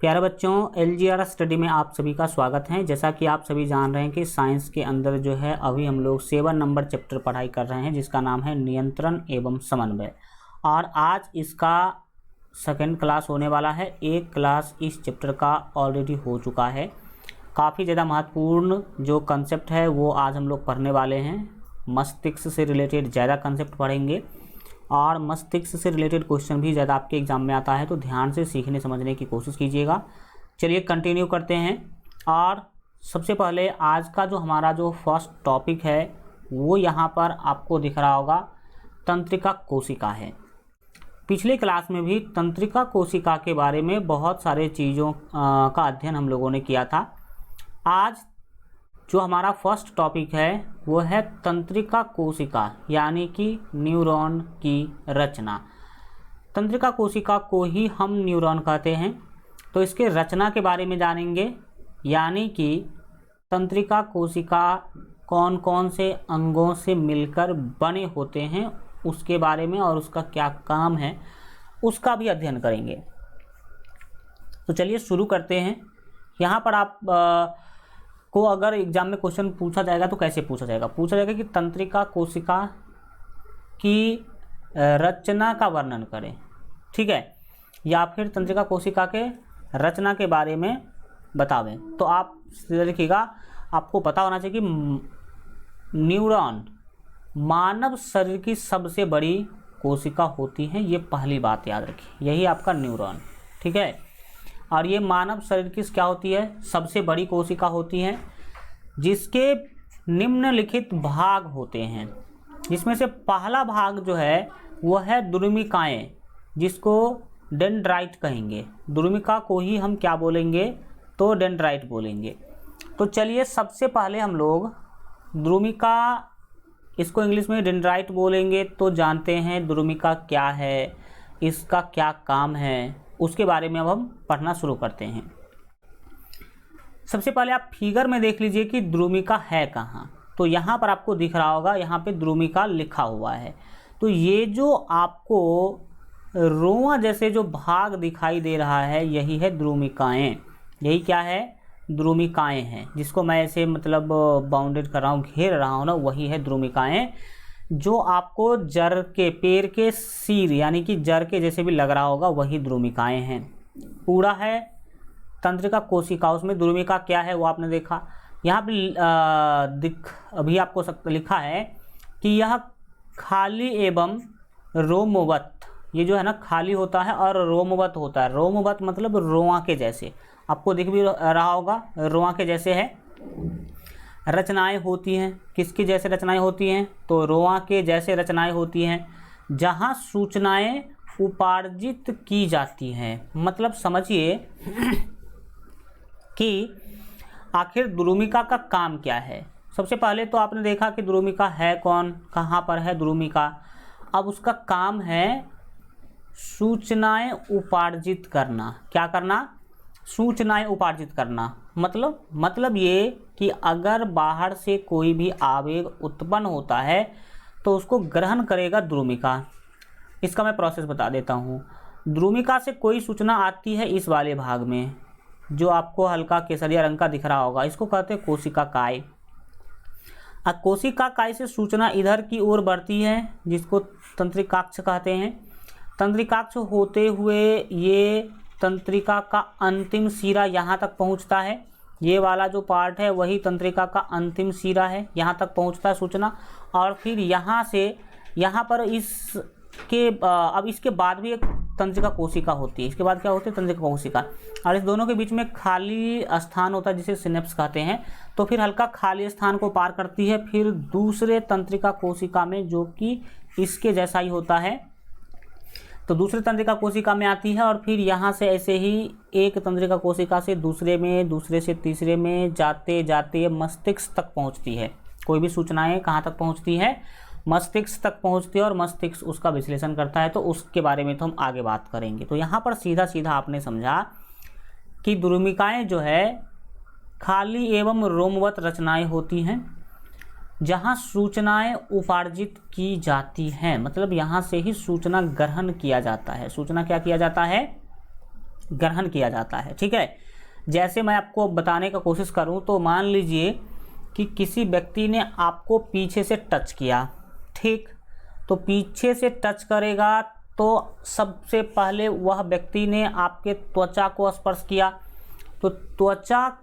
प्यारे बच्चों, LGR study में आप सभी का स्वागत है। जैसा कि आप सभी जान रहे हैं कि साइंस के अंदर जो है अभी हम लोग 7 नंबर चैप्टर पढ़ाई कर रहे हैं, जिसका नाम है नियंत्रण एवं समन्वय। और आज इसका सेकंड क्लास होने वाला है। एक क्लास इस चैप्टर का ऑलरेडी हो चुका है। काफ़ी ज़्यादा महत्वपूर्ण जो कंसेप्ट है वो आज हम लोग पढ़ने वाले हैं। मस्तिष्क से रिलेटेड ज़्यादा कंसेप्ट पढ़ेंगे और मस्तिष्क से रिलेटेड क्वेश्चन भी ज़्यादा आपके एग्जाम में आता है, तो ध्यान से सीखने समझने की कोशिश कीजिएगा। चलिए कंटिन्यू करते हैं। और सबसे पहले आज का जो हमारा जो फर्स्ट टॉपिक है वो यहाँ पर आपको दिख रहा होगा, तंत्रिका कोशिका है। पिछले क्लास में भी तंत्रिका कोशिका के बारे में बहुत सारे चीज़ों का अध्ययन हम लोगों ने किया था। आज जो हमारा फर्स्ट टॉपिक है वो है तंत्रिका कोशिका, यानी कि न्यूरॉन की रचना। तंत्रिका कोशिका को ही हम न्यूरॉन कहते हैं, तो इसके रचना के बारे में जानेंगे, यानी कि तंत्रिका कोशिका कौन कौन से अंगों से मिलकर बने होते हैं उसके बारे में, और उसका क्या काम है उसका भी अध्ययन करेंगे। तो चलिए शुरू करते हैं। यहाँ पर आप को अगर एग्जाम में क्वेश्चन पूछा जाएगा तो कैसे पूछा जाएगा? पूछा जाएगा कि तंत्रिका कोशिका की रचना का वर्णन करें, ठीक है, या फिर तंत्रिका कोशिका के रचना के बारे में बतावें। तो आप देखिएगा, आपको पता होना चाहिए कि न्यूरॉन मानव शरीर की सबसे बड़ी कोशिका होती है। ये पहली बात याद रखिए, यही आपका न्यूरॉन, ठीक है। और ये मानव शरीर की क्या होती है? सबसे बड़ी कोशिका होती है, जिसके निम्नलिखित भाग होते हैं, जिसमें से पहला भाग जो है वो है द्रुमिकाएँ, जिसको डेंड्राइट कहेंगे। द्रुमिका को ही हम क्या बोलेंगे? तो डेंड्राइट बोलेंगे। तो चलिए सबसे पहले हम लोग द्रुमिका, इसको इंग्लिश में डेंड्राइट बोलेंगे, तो जानते हैं द्रुमिका क्या है, इसका क्या काम है, उसके बारे में अब हम पढ़ना शुरू करते हैं। सबसे पहले आप फिगर में देख लीजिए कि द्रुमिका है कहाँ। तो यहाँ पर आपको दिख रहा होगा, यहाँ पे द्रुमिका लिखा हुआ है। तो ये जो आपको रोआ जैसे जो भाग दिखाई दे रहा है, यही है द्रुमिकाएँ। यही क्या है? द्रुमिकाएँ हैं, जिसको मैं ऐसे मतलब बाउंडेड कर रहा हूँ, घेर रहा हूँ ना, वही है द्रुमिकाएँ। जो आपको जर के पेड़ के सिर यानी कि जर के जैसे भी लग रहा होगा, वही द्रुमिकाएँ हैं। पूरा है तंत्रिका कोशिका, उसमें द्रुमिका क्या है वो आपने देखा। यहाँ पे अभी आपको लिखा है कि यह खाली एवं रोमवत, ये जो है ना खाली होता है और रोमवत होता है। रोमवत मतलब रोआ के जैसे, आपको दिख भी रहा होगा, रोआ के जैसे है। रचनाएं होती हैं, किसकी जैसे रचनाएं होती हैं? तो रोआ के जैसे रचनाएं होती हैं, जहां सूचनाएं उपार्जित की जाती हैं। मतलब समझिए कि आखिर द्रुमिका का काम क्या है। सबसे पहले तो आपने देखा कि द्रुमिका है कौन, कहाँ पर है द्रुमिका। अब उसका काम है सूचनाएं उपार्जित करना। क्या करना? सूचनाएं उपार्जित करना। मतलब ये कि अगर बाहर से कोई भी आवेग उत्पन्न होता है तो उसको ग्रहण करेगा द्रुमिका। इसका मैं प्रोसेस बता देता हूँ। द्रुमिका से कोई सूचना आती है इस वाले भाग में, जो आपको हल्का केसरिया रंग का दिख रहा होगा, इसको कहते हैं कोशिकाकाय। अब कोशिकाकाय से सूचना इधर की ओर बढ़ती है, जिसको तंत्रिकाक्ष कहते हैं। तंत्रिकाक्ष होते हुए ये तंत्रिका का अंतिम सिरा यहाँ तक पहुँचता है। ये वाला जो पार्ट है वही तंत्रिका का अंतिम सिरा है, यहाँ तक पहुँचता है सूचना। और फिर यहाँ से यहाँ पर अब इसके बाद भी एक तंत्रिका कोशिका होती है। इसके बाद क्या होती है? तंत्रिका कोशिका। और इस दोनों के बीच में खाली स्थान होता है, जिसे सिनेप्स कहते हैं। तो फिर हल्का खाली स्थान को पार करती है, फिर दूसरे तंत्रिका कोशिका में, जो कि इसके जैसा ही होता है, तो दूसरे तंत्रिका कोशिका में आती है। और फिर यहाँ से ऐसे ही एक तंत्रिका कोशिका से दूसरे में, दूसरे से तीसरे में जाते जाते मस्तिष्क तक पहुँचती है। कोई भी सूचनाएं कहाँ तक पहुँचती है? मस्तिष्क तक पहुँचती है, और मस्तिष्क उसका विश्लेषण करता है। तो उसके बारे में तो हम आगे बात करेंगे। तो यहाँ पर सीधा सीधा आपने समझा कि द्रुमिकाएँ जो है खाली एवं रोमवत रचनाएँ होती हैं, जहाँ सूचनाएं उपार्जित की जाती हैं। मतलब यहाँ से ही सूचना ग्रहण किया जाता है। सूचना क्या किया जाता है? ग्रहण किया जाता है। ठीक है, जैसे मैं आपको बताने का कोशिश करूं तो मान लीजिए कि किसी व्यक्ति ने आपको पीछे से टच किया, ठीक, तो पीछे से टच करेगा तो सबसे पहले वह व्यक्ति ने आपके त्वचा को स्पर्श किया, तो त्वचा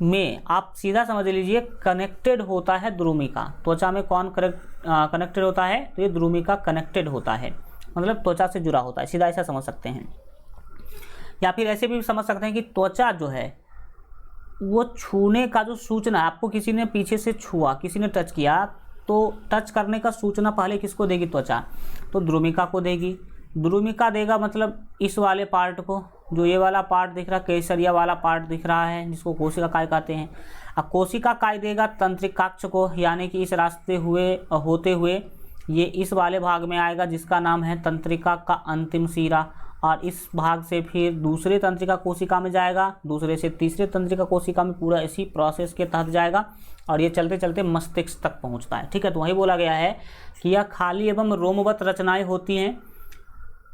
में आप सीधा समझ लीजिए कनेक्टेड होता है द्रुमिका। त्वचा में कौन कनेक्टेड होता है, तो ये द्रुमिका कनेक्टेड होता है, मतलब त्वचा से जुड़ा होता है, सीधा ऐसा समझ सकते हैं। या फिर ऐसे भी समझ सकते हैं कि त्वचा जो है वो छूने का जो सूचना, आपको किसी ने पीछे से छुआ, किसी ने टच किया, तो टच करने का सूचना पहले किसको देगी, त्वचा, तो द्रुमिका को देगी। द्रुमिका देगा मतलब इस वाले पार्ट को, जो ये वाला पार्ट दिख रहा है, केसरिया वाला पार्ट दिख रहा है, जिसको कोशिका काय कहते हैं। अब कोशिका काय देगा तंत्रिकाक्ष को, यानी कि इस रास्ते होते हुए ये इस वाले भाग में आएगा जिसका नाम है तंत्रिका का अंतिम सिरा, और इस भाग से फिर दूसरे तंत्रिका कोशिका में जाएगा, दूसरे से तीसरे तंत्रिका कोशिका में, पूरा इसी प्रोसेस के तहत जाएगा और ये चलते चलते मस्तिष्क तक पहुंचता है। ठीक है, तो वही बोला गया है कि यह खाली एवं रोमवत रचनाएं होती हैं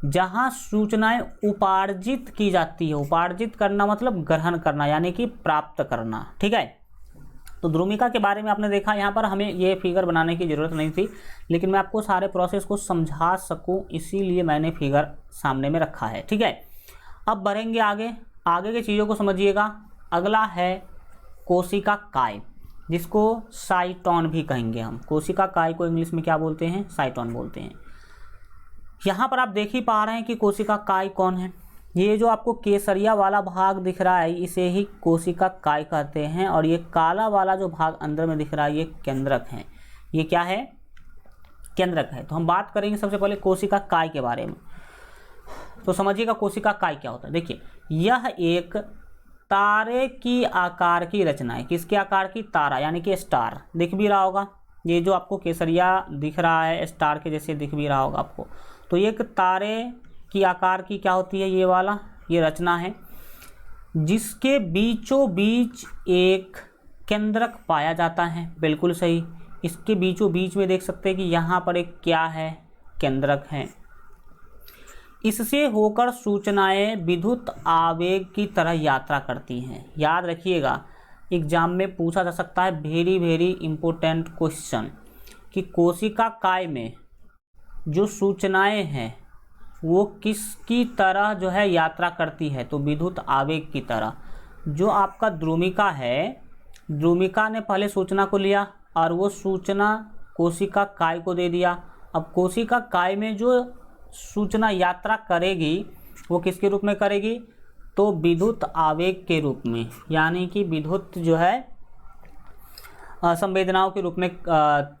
जहां सूचनाएं उपार्जित की जाती है। उपार्जित करना मतलब ग्रहण करना, यानी कि प्राप्त करना। ठीक है, तो द्रुमिका के बारे में आपने देखा, यहाँ पर हमें ये फिगर बनाने की ज़रूरत नहीं थी, लेकिन मैं आपको सारे प्रोसेस को समझा सकूं इसीलिए मैंने फिगर सामने में रखा है। ठीक है, अब बढ़ेंगे आगे, आगे की चीज़ों को समझिएगा। अगला है कोशिका काय, जिसको साइटोन भी कहेंगे हम। कोशिका काय को इंग्लिश में क्या बोलते हैं, साइटोन बोलते हैं। यहाँ पर आप देख ही पा रहे हैं कि कोशिका काय कौन है। ये जो आपको केसरिया वाला भाग दिख रहा है इसे ही कोशिका काय कहते हैं, और ये काला वाला जो भाग अंदर में दिख रहा है ये केंद्रक है। ये क्या है, केंद्रक है। तो हम बात करेंगे सबसे पहले कोशिका काय के बारे में। तो समझिएगा कोशिका काय क्या होता है। देखिए, यह एक तारे की आकार की रचना है। किसके आकार की, तारा, यानी कि स्टार। दिख भी रहा होगा, ये जो आपको केसरिया दिख रहा है स्टार के जैसे दिख भी रहा होगा आपको। तो ये एक तारे की आकार की क्या होती है, ये वाला, ये रचना है, जिसके बीचों बीच एक केंद्रक पाया जाता है। बिल्कुल सही, इसके बीचों बीच में देख सकते हैं कि यहाँ पर एक क्या है, केंद्रक है। इससे होकर सूचनाएं विद्युत आवेग की तरह यात्रा करती हैं। याद रखिएगा, एग्जाम में पूछा जा सकता है, वेरी वेरी इंपॉर्टेंट क्वेश्चन, कि कोशिका काय में जो सूचनाएं हैं वो किसकी तरह जो है यात्रा करती है, तो विद्युत आवेग की तरह। जो आपका द्रुमिका है, द्रुमिका ने पहले सूचना को लिया और वो सूचना कोशिका काय को दे दिया। अब कोशिका काय में जो सूचना यात्रा करेगी वो किसके रूप में करेगी, तो विद्युत आवेग के रूप में, यानी कि विद्युत जो है संवेदनाओं के रूप में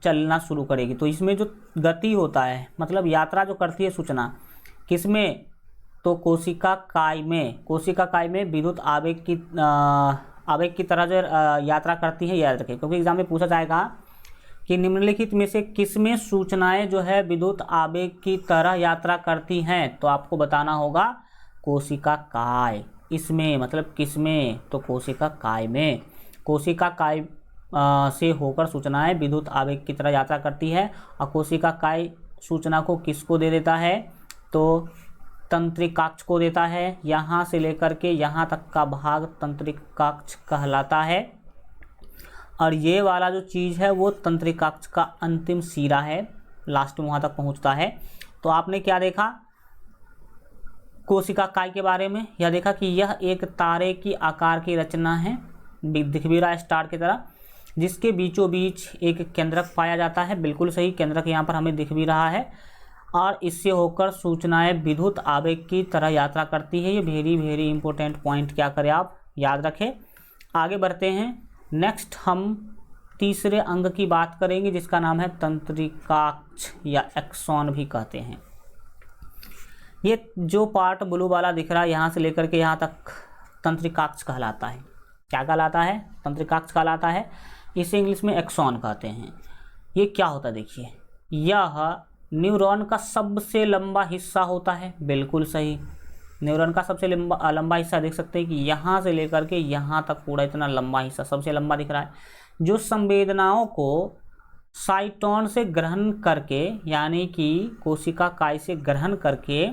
चलना शुरू करेगी। तो इसमें जो गति होता है, मतलब यात्रा जो करती है सूचना, किसमें, तो कोशिका काय में। कोशिका काय में विद्युत आवेग की तरह जो यात्रा करती है, याद रखें, क्योंकि एग्जाम में पूछा जाएगा कि निम्नलिखित में से किसमें सूचनाएं जो है विद्युत आवेग की तरह यात्रा करती हैं, तो आपको बताना होगा कोशिका काय। इसमें मतलब किसमें, तो कोशिका काय में। कोशिका काय से होकर सूचनाएं विद्युत आवेग की तरह यात्रा करती है, और कोशिका काय सूचना को किसको दे देता है, तो तंत्रिकाक्ष को देता है। यहाँ से लेकर के यहाँ तक का भाग तंत्रिकाक्ष कहलाता है, और ये वाला जो चीज़ है वो तंत्रिकाक्ष का अंतिम सिरा है, लास्ट में वहाँ तक पहुँचता है। तो आपने क्या देखा कोशिका काय के बारे में, यह देखा कि यह एक तारे की आकार की रचना है, दिख भी रहा है स्टार की तरह, जिसके बीचों बीच एक केंद्रक पाया जाता है। बिल्कुल सही, केंद्रक यहाँ पर हमें दिख भी रहा है, और इससे होकर सूचनाएं विद्युत आवेग की तरह यात्रा करती है। ये वेरी वेरी इंपॉर्टेंट पॉइंट क्या करें आप याद रखें। आगे बढ़ते हैं, नेक्स्ट हम तीसरे अंग की बात करेंगे जिसका नाम है तंत्रिकाक्ष या एक्सॉन भी कहते हैं। ये जो पार्ट ब्लू वाला दिख रहा है यहाँ से लेकर के यहाँ तक तंत्रिकाक्ष कहलाता है। क्या कहलाता है, तंत्रिकाक्ष कहलाता है। इसे इंग्लिश में एक्सॉन कहते हैं। ये क्या होता है, देखिए, यह न्यूरॉन का सबसे लंबा हिस्सा होता है। बिल्कुल सही, न्यूरॉन का सबसे लंबा हिस्सा देख सकते हैं कि यहाँ से लेकर के यहाँ तक पूरा इतना लंबा हिस्सा सबसे लंबा दिख रहा है, जो संवेदनाओं को साइटोन से ग्रहण करके, यानी कि कोशिका काय से ग्रहण करके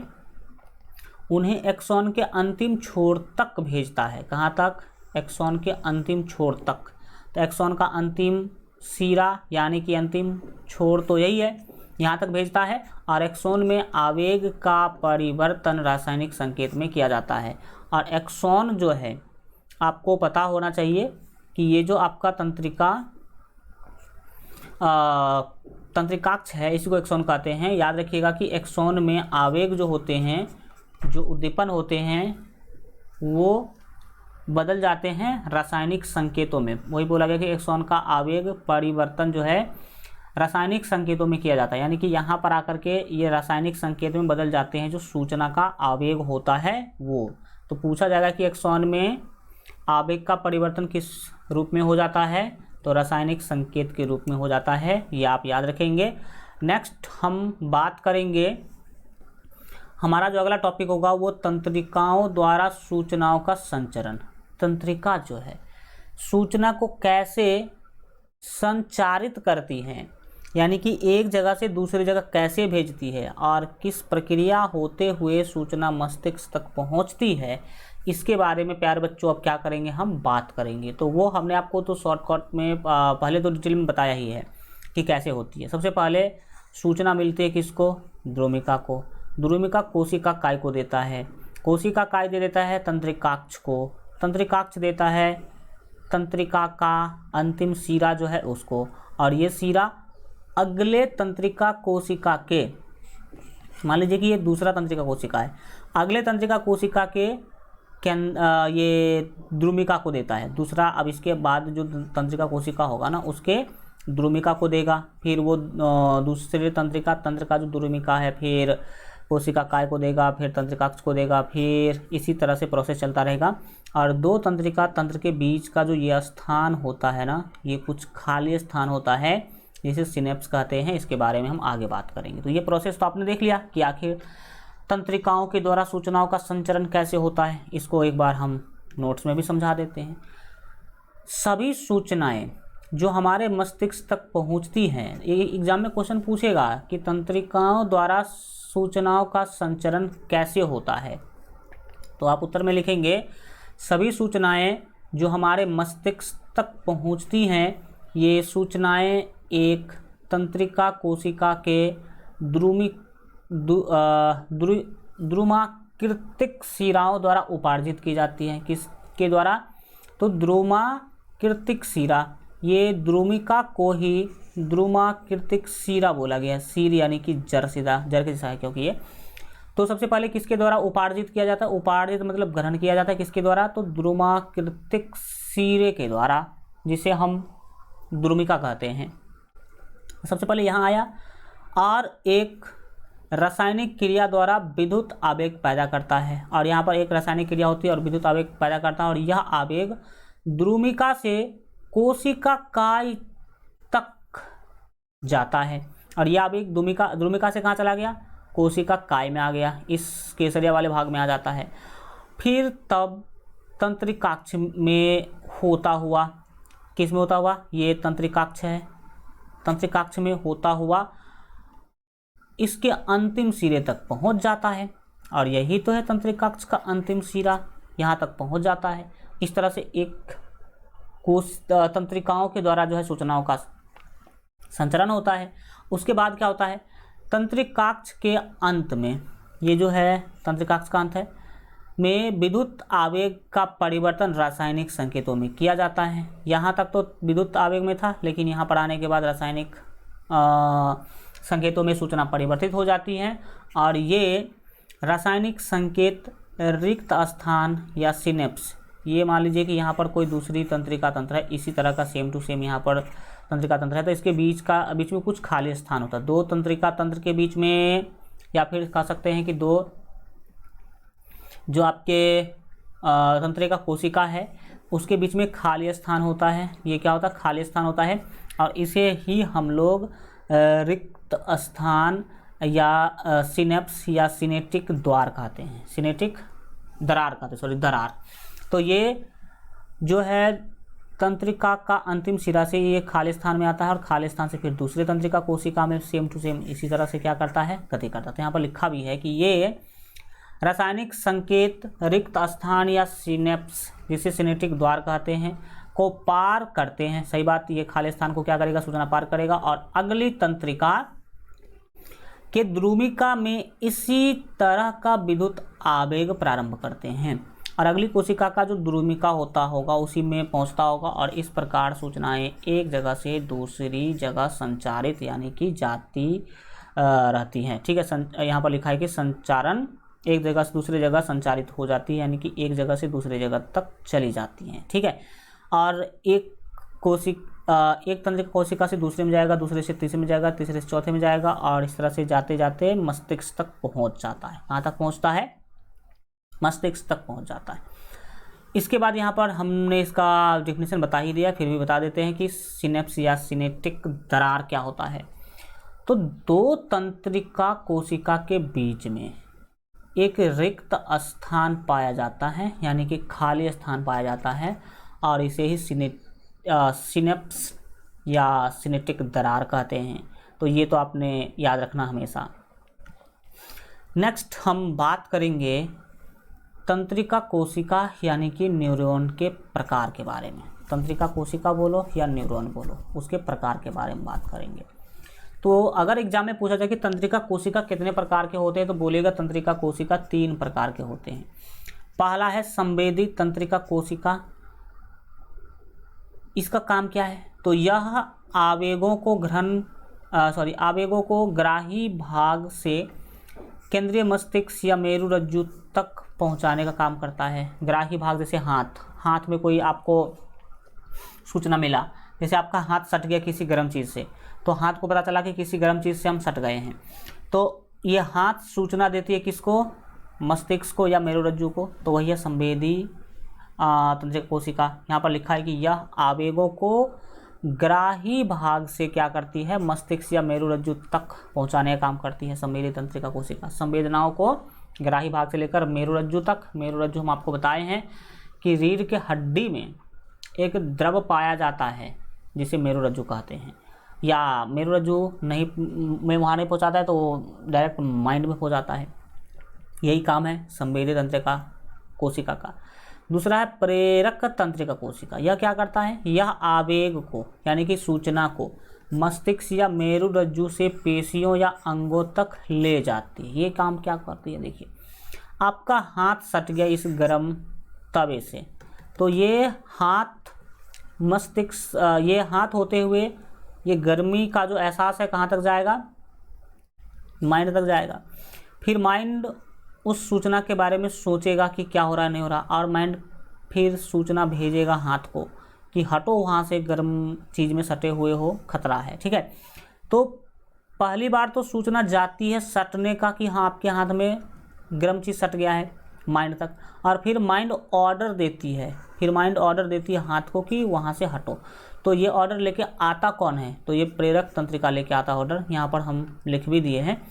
उन्हें एक्सॉन के अंतिम छोर तक भेजता है। कहाँ तक? एक्सॉन के अंतिम छोर तक। तो एक्सॉन का अंतिम सिरा यानी कि अंतिम छोर तो यही है, यहाँ तक भेजता है। और एक्सॉन में आवेग का परिवर्तन रासायनिक संकेत में किया जाता है। और एक्सॉन जो है आपको पता होना चाहिए कि ये जो आपका तंत्रिकाक्ष है, इसी को एक्सॉन कहते हैं। याद रखिएगा कि एक्सॉन में आवेग जो होते हैं, जो उद्दीपन होते हैं, वो बदल जाते हैं रासायनिक संकेतों में। वही बोला गया कि एक्सॉन का आवेग परिवर्तन जो है रासायनिक संकेतों में किया जाता है, यानी कि यहाँ पर आकर के ये रासायनिक संकेत में बदल जाते हैं जो सूचना का आवेग होता है वो। तो पूछा जाएगा कि एक्सॉन में आवेग का परिवर्तन किस रूप में हो जाता है? तो रासायनिक संकेत के रूप में हो जाता है, ये आप याद रखेंगे। नेक्स्ट हम बात करेंगे, हमारा जो अगला टॉपिक होगा वो तंत्रिकाओं द्वारा सूचनाओं का संचरण। तंत्रिका जो है सूचना को कैसे संचारित करती हैं, यानी कि एक जगह से दूसरी जगह कैसे भेजती है और किस प्रक्रिया होते हुए सूचना मस्तिष्क तक पहुंचती है, इसके बारे में प्यारे बच्चों अब क्या करेंगे, हम बात करेंगे। तो वो हमने आपको तो शॉर्टकट में पहले तो डिटेल में बताया ही है कि कैसे होती है। सबसे पहले सूचना मिलती है किसको? द्रुमिका को। द्रुमिका कोशिका काय को देता है, कोशिका काय दे देता है तंत्रिकाक्ष को, तंत्रिकाक्ष देता है तंत्रिका का अंतिम सिरा जो है उसको, और ये सिरा अगले तंत्रिका कोशिका के, मान लीजिए कि ये दूसरा तंत्रिका कोशिका है, अगले तंत्रिका कोशिका के ये द्रुमिका को देता है दूसरा। अब इसके बाद जो तंत्रिका कोशिका होगा ना उसके द्रुमिका को देगा, फिर वो दूसरे तंत्र का जो द्रुमिका है फिर कोशिका काय को देगा, फिर तंत्रिकाक्ष को देगा, फिर इसी तरह से प्रोसेस चलता रहेगा। और दो तंत्रिका तंत्र के बीच का जो ये स्थान होता है ना, ये कुछ खाली स्थान होता है जिसे सिनेप्स कहते हैं, इसके बारे में हम आगे बात करेंगे। तो ये प्रोसेस तो आपने देख लिया कि आखिर तंत्रिकाओं के द्वारा सूचनाओं का संचरण कैसे होता है। इसको एक बार हम नोट्स में भी समझा देते हैं। सभी सूचनाएं जो हमारे मस्तिष्क तक पहुंचती हैं, ये एग्जाम में क्वेश्चन पूछेगा कि तंत्रिकाओं द्वारा सूचनाओं का संचरण कैसे होता है, तो आप उत्तर में लिखेंगे सभी सूचनाएं जो हमारे मस्तिष्क तक पहुंचती हैं, ये सूचनाएं एक तंत्रिका कोशिका के द्रुमाकृतिक सिराओं द्वारा उपार्जित की जाती हैं। किसके द्वारा? तो द्रुमाकृतिक सिरा, ये द्रुमिका को ही द्रुमाकृतिक सिरा बोला गया है। सिर यानी कि जड़ सीधा, जड़ के जैसा है क्योंकि ये। तो सबसे पहले किसके द्वारा उपार्जित किया जाता है? उपार्जित मतलब ग्रहण किया जाता है किसके द्वारा? तो द्रुमाकृतिक सिरे के द्वारा, जिसे हम द्रुमिका कहते हैं। सबसे पहले यहाँ आया और एक रासायनिक क्रिया द्वारा विद्युत आवेग पैदा करता है, और यहाँ पर एक रासायनिक क्रिया होती है और विद्युत आवेग पैदा करता है, और यह आवेग द्रुमिका से कोशिका काय तक जाता है, और यह आवेग द्रुमिका से कहाँ चला गया? कोशिका काय में आ गया, इस केसरिया वाले भाग में आ जाता है। फिर तब तंत्रिकाक्ष में होता हुआ, किस में होता हुआ? ये तंत्रिकाक्ष है, तंत्रिकाक्ष में होता हुआ इसके अंतिम सिरे तक पहुंच जाता है, और यही तो है तंत्रिकाक्ष का अंतिम सिरा, यहाँ तक पहुंच जाता है। इस तरह से एक तंत्रिकाओं के द्वारा जो है सूचनाओं का संचरण होता है। उसके बाद क्या होता है? तंत्रिकाक्ष के अंत में, ये जो है तंत्रिकाक्ष का अंत है, में विद्युत आवेग का परिवर्तन रासायनिक संकेतों में किया जाता है। यहाँ तक तो विद्युत आवेग में था, लेकिन यहाँ पर आने के बाद रासायनिक संकेतों में सूचना परिवर्तित हो जाती है, और ये रासायनिक संकेत रिक्त स्थान या सिनेप्स, ये मान लीजिए कि यहाँ पर कोई दूसरी तंत्रिका तंत्र है, इसी तरह का सेम टू सेम यहाँ पर तंत्रिका तंत्र है, तो इसके बीच में कुछ खाली स्थान होता है। दो तंत्रिका तंत्र के बीच में, या फिर कह सकते हैं कि दो जो आपके तंत्रिका कोशिका है उसके बीच में खाली स्थान होता है। ये क्या होता है? खाली स्थान होता है, और इसे ही हम लोग रिक्त स्थान या सिनेप्स या सिनेटिक द्वार कहते हैं, सिनेटिक दरार कहते हैं, सॉरी दरार। तो ये जो है तंत्रिका का अंतिम सिरा से ये खाली स्थान में आता है, और खाली स्थान से फिर दूसरे तंत्रिका कोशिका में सेम टू सेम इसी तरह से क्या करता है? गति करता है। तो यहाँ पर लिखा भी है कि ये रासायनिक संकेत रिक्त स्थान या सिनेप्स, जिसे सिनेप्टिक द्वार कहते हैं, को पार करते हैं। सही बात, ये खाली स्थान को क्या करेगा, सूचना पार करेगा और अगली तंत्रिका के द्रुमिका में इसी तरह का विद्युत आवेग प्रारंभ करते हैं और अगली कोशिका का जो द्रुमिका होता होगा उसी में पहुंचता होगा और इस प्रकार सूचनाएं एक जगह से दूसरी जगह संचारित यानी कि जाती रहती हैं। ठीक है, यहाँ पर लिखा है कि संचारण एक जगह से दूसरी जगह संचारित हो जाती है, यानी कि एक जगह से दूसरी जगह तक चली जाती हैं। ठीक है, और एक तंत्रिका कोशिका से दूसरे में जाएगा, दूसरे से तीसरे में जाएगा, तीसरे से चौथे में जाएगा और इस तरह से जाते जाते मस्तिष्क तक पहुंच जाता है। कहाँ तक पहुंचता है, मस्तिष्क तक पहुंच जाता है। इसके बाद यहाँ पर हमने इसका डेफिनेशन बता ही दिया, फिर भी बता देते हैं कि सिनेप्स या सिनेप्टिक दरार क्या होता है। तो दो तंत्रिका कोशिका के बीच में एक रिक्त स्थान पाया जाता है, यानी कि खाली स्थान पाया जाता है और इसे ही सिनेप्स या सिनेप्टिक दरार कहते हैं। तो ये तो आपने याद रखना हमेशा। नेक्स्ट हम बात करेंगे तंत्रिका कोशिका यानी कि न्यूरॉन के प्रकार के बारे में। तंत्रिका कोशिका बोलो या न्यूरॉन बोलो, उसके प्रकार के बारे में बात करेंगे। तो अगर एग्जाम में पूछा जाए कि तंत्रिका कोशिका कितने प्रकार के होते हैं तो बोलेगा तंत्रिका कोशिका 3 प्रकार के होते हैं। पहला है संवेदी तंत्रिका कोशिका। इसका काम क्या है, तो यह आवेगों को ग्राही भाग से केंद्रीय मस्तिष्क या मेरुरज्जु तक पहुंचाने का काम करता है। ग्राही भाग जैसे हाथ में कोई आपको सूचना मिला, जैसे आपका हाथ सट गया किसी गर्म चीज़ से, तो हाथ को पता चला कि किसी गर्म चीज़ से हम सट गए हैं, तो ये हाथ सूचना देती है किसको, मस्तिष्क को या मेरुरज्जु को। तो वही है संवेदी तंत्रिका कोशिका। यहाँ पर लिखा है कि यह आवेगों को ग्राही भाग से क्या करती है, मस्तिष्क या मेरुरज्जु तक पहुँचाने का काम करती है संवेदी तंत्रिका कोशिका। संवेदनाओं को ग्राही भाग से लेकर मेरुरज्जु तक। मेरुरज्जु हम आपको बताए हैं कि रीढ़ के हड्डी में एक द्रव पाया जाता है जिसे मेरुरज्जु कहते हैं, या मेरुरज्जु नहीं में वहाँ नहीं पहुँचाता है तो डायरेक्ट माइंड में पहुँच जाता है। यही काम है संवेदी तंत्रिका कोशिका का। दूसरा है प्रेरक तंत्रिका कोशिका। यह क्या करता है, यह आवेग को यानी कि सूचना को मस्तिष्क या मेरुरज्जु से पेशियों या अंगों तक ले जाती है। ये काम क्या करती है, देखिए आपका हाथ सट गया इस गर्म तवे से, तो ये हाथ मस्तिष्क, ये हाथ होते हुए ये गर्मी का जो एहसास है कहाँ तक जाएगा, माइंड तक जाएगा। फिर माइंड उस सूचना के बारे में सोचेगा कि क्या हो रहा है नहीं हो रहा, और माइंड फिर सूचना भेजेगा हाथ को कि हटो वहाँ से, गर्म चीज़ में सटे हुए हो, खतरा है। ठीक है, तो पहली बार तो सूचना जाती है सटने का कि हाँ आपके हाथ में गर्म चीज़ सट गया है माइंड तक, और फिर माइंड ऑर्डर देती है, हाथ को कि वहाँ से हटो। तो ये ऑर्डर लेके आता कौन है, तो ये प्रेरक तंत्रिका लेके आता ऑर्डर। यहाँ पर हम लिख भी दिए हैं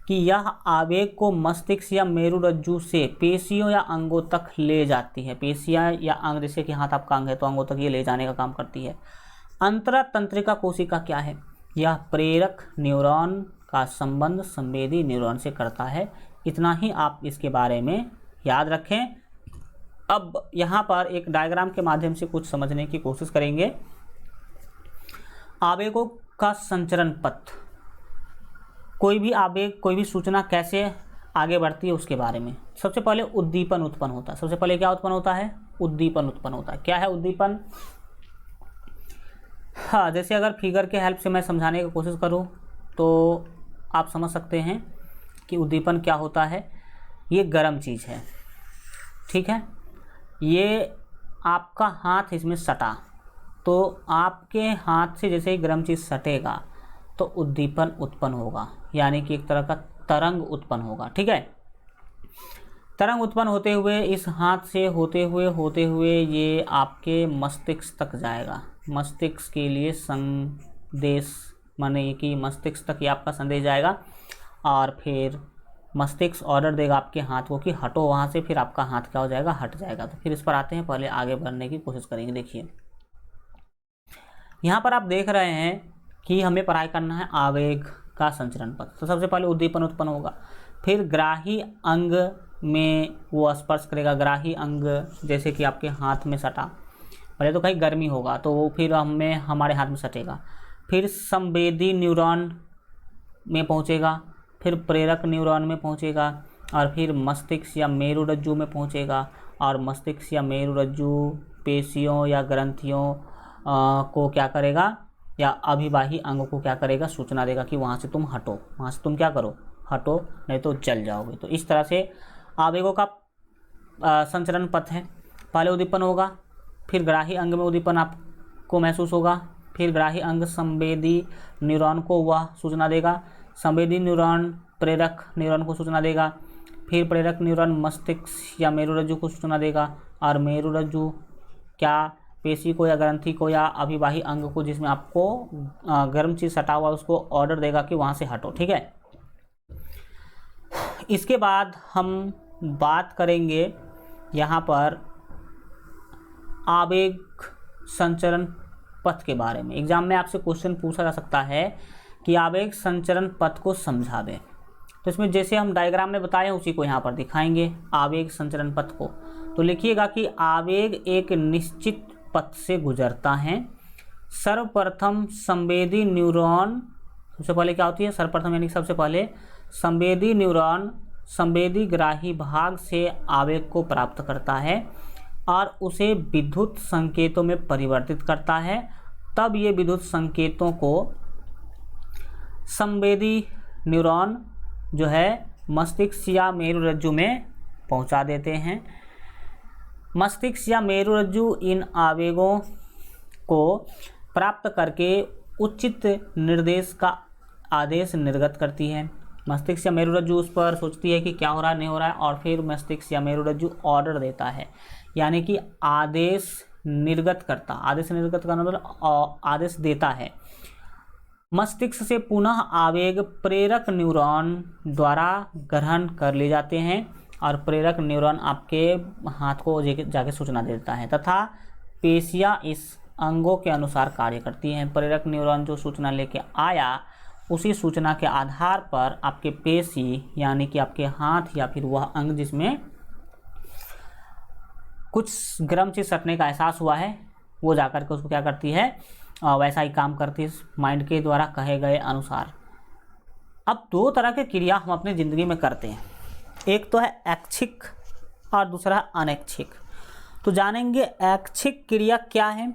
कि यह आवेग को मस्तिष्क या मेरुरज्जु से पेशियों या अंगों तक ले जाती है। पेशियाँ या अंग, जैसे कि हाथ आपका अंग है तो अंगों तक ये ले जाने का काम करती है। अंतरा तंत्रिका कोशिका क्या है, यह प्रेरक न्यूरॉन का संबंध संवेदी न्यूरॉन से करता है। इतना ही आप इसके बारे में याद रखें। अब यहाँ पर एक डायग्राम के माध्यम से कुछ समझने की कोशिश करेंगे। आवेगों का संचरण पथ, कोई भी आवेग, कोई भी सूचना कैसे आगे बढ़ती है उसके बारे में। सबसे पहले उद्दीपन उत्पन्न होता है। सबसे पहले क्या उत्पन्न होता है, उद्दीपन उत्पन्न होता है। क्या है उद्दीपन, हाँ जैसे अगर फिगर के हेल्प से मैं समझाने की कोशिश करूँ तो आप समझ सकते हैं कि उद्दीपन क्या होता है। ये गर्म चीज़ है, ठीक है, ये आपका हाथ इसमें सटा, तो आपके हाथ से जैसे ही गर्म चीज़ सटेगा तो उद्दीपन उत्पन्न होगा, यानी कि एक तरह का तरंग उत्पन्न होगा। ठीक है, तरंग उत्पन्न होते हुए इस हाथ से होते हुए ये आपके मस्तिष्क तक जाएगा। मस्तिष्क के लिए संदेश, माने कि मस्तिष्क तक ये आपका संदेश जाएगा और फिर मस्तिष्क ऑर्डर देगा आपके हाथ को कि हटो वहाँ से, फिर आपका हाथ क्या हो जाएगा, हट जाएगा। तो फिर इस पर आते हैं, पहले आगे बढ़ने की कोशिश करेंगे। देखिए यहाँ पर आप देख रहे हैं कि हमें पढ़ाई करना है आवेग का संचरण पथ। तो सबसे पहले उद्दीपन उत्पन्न होगा, फिर ग्राही अंग में वो स्पर्श करेगा, ग्राही अंग जैसे कि आपके हाथ में सटा, पहले तो कहीं गर्मी होगा तो वो फिर हमें हमारे हाथ में सटेगा, फिर संवेदी न्यूरॉन में पहुंचेगा, फिर प्रेरक न्यूरॉन में पहुंचेगा, और फिर मस्तिष्क या मेरुरज्जु में पहुंचेगा, और मस्तिष्क या मेरुरज्जु पेशियों या ग्रंथियों को क्या करेगा, या अभिवाही अंग को क्या करेगा, सूचना देगा कि वहाँ से तुम हटो, वहाँ से तुम क्या करो, हटो, नहीं तो जल जाओगे। तो इस तरह से आवेगों का संचरण पथ है। पहले उद्दीपन होगा, फिर ग्राही अंग में उद्दीपन आपको महसूस होगा, फिर ग्राही अंग संवेदी न्यूरॉन को वह सूचना देगा, संवेदी न्यूरॉन प्रेरक न्यूरॉन को सूचना देगा, फिर प्रेरक न्यूरॉन मस्तिष्क या मेरुरज्जु को सूचना देगा, और मेरुरज्जु क्या पेशी को या ग्रंथि को या अभिवाही अंग को जिसमें आपको गर्म चीज़ सटा हुआ उसको ऑर्डर देगा कि वहाँ से हटो। ठीक है, इसके बाद हम बात करेंगे यहाँ पर आवेग संचरण पथ के बारे में। एग्जाम में आपसे क्वेश्चन पूछा जा सकता है कि आवेग संचरण पथ को समझावे, तो इसमें जैसे हम डायग्राम में बताए हैं उसी को यहाँ पर दिखाएंगे आवेग संचरण पथ को। तो लिखिएगा कि आवेग एक निश्चित पथ से गुजरता है। सर्वप्रथम संवेदी न्यूरॉन, सबसे पहले क्या होती है, सर्वप्रथम यानी सबसे पहले संवेदी न्यूरॉन संवेदी ग्राही भाग से आवेग को प्राप्त करता है और उसे विद्युत संकेतों में परिवर्तित करता है। तब ये विद्युत संकेतों को संवेदी न्यूरॉन जो है मस्तिष्क या मेरुरज्जु में पहुंचा देते हैं। मस्तिष्क या मेरुरज्जु इन आवेगों को प्राप्त करके उचित निर्देश का आदेश निर्गत करती है। मस्तिष्क या मेरुरज्जु उस पर सोचती है कि क्या हो रहा है, नहीं हो रहा है, और फिर मस्तिष्क या मेरुरज्जु ऑर्डर देता है, यानी कि आदेश निर्गत करता, आदेश निर्गत करना मतलब आदेश देता है। मस्तिष्क से पुनः आवेग प्रेरक न्यूरॉन द्वारा ग्रहण कर लिए जाते हैं और प्रेरक न्यूरॉन आपके हाथ को जाके सूचना देता है तथा पेशियाँ इस अंगों के अनुसार कार्य करती हैं। प्रेरक न्यूरॉन जो सूचना लेके आया उसी सूचना के आधार पर आपके पेशी यानी कि आपके हाथ या फिर वह अंग जिसमें कुछ गर्म चीज सटने का एहसास हुआ है वो जाकर के उसको क्या करती है, वैसा ही काम करती है माइंड के द्वारा कहे गए अनुसार। अब दो तरह के क्रिया हम अपनी ज़िंदगी में करते हैं, एक तो है ऐच्छिक और दूसरा है अनैच्छिक। तो जानेंगे ऐच्छिक क्रिया क्या है